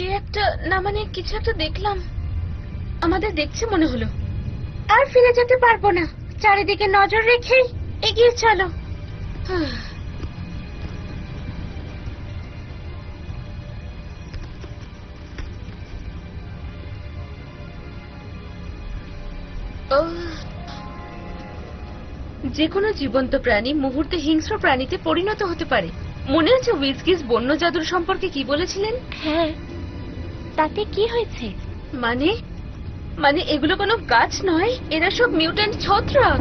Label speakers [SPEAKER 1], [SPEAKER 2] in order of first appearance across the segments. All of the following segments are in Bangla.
[SPEAKER 1] কে একটা না মানে কিছু একটা দেখলাম, আমাদের দেখছে মনে হলো। আর ফিরে যেতে পারবো না, চারিদিকে নজর রেখেই এগিয়ে চলো। যে কোনো জীবন্ত প্রাণী মুহূর্তে হিংস্র প্রাণীতে পরিণত হতে পারে। মনে আছে উইজকিস বন্য জাদুর সম্পর্কে কি বলেছিলেন? হ্যাঁ, তাতে কি হয়েছে? মানে এগুলো কোনো গাছ নয়, এরা সব মিউট্যান্ট ছত্রাক।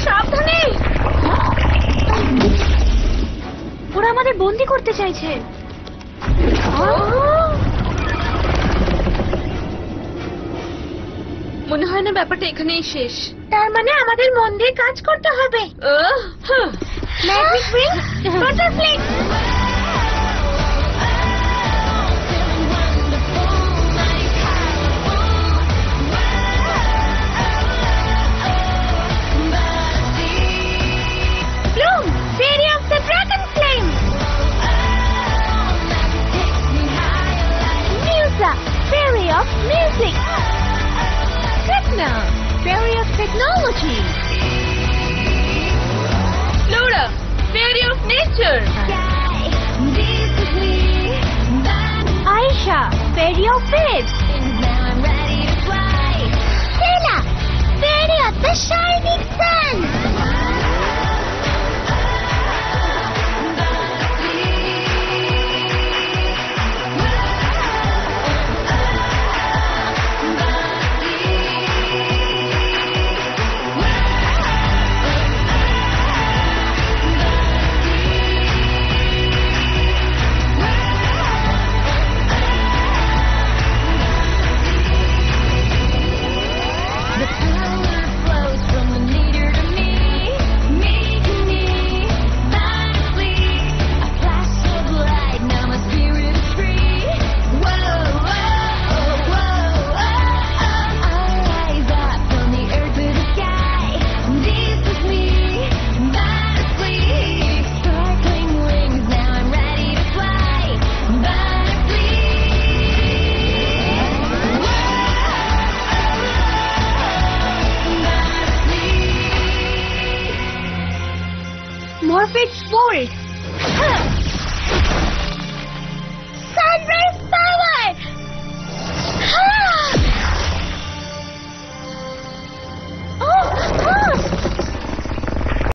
[SPEAKER 1] সাবধানে, ওরা আমাদের বন্দি করতে চাইছে। মনে হয় না ব্যাপারটা এখানেই শেষ। তার মানে আমাদের মন দিয়ে কাজ করতে হবে। Magic ring, butterfly. Bloom, fairy of the dragon flame. Musa, fairy of music. Techna, fairy of technology. Flora, fairy of nature. Aisha, fairy of faith. Stella, fairy of the shining sun. Morphed Sport!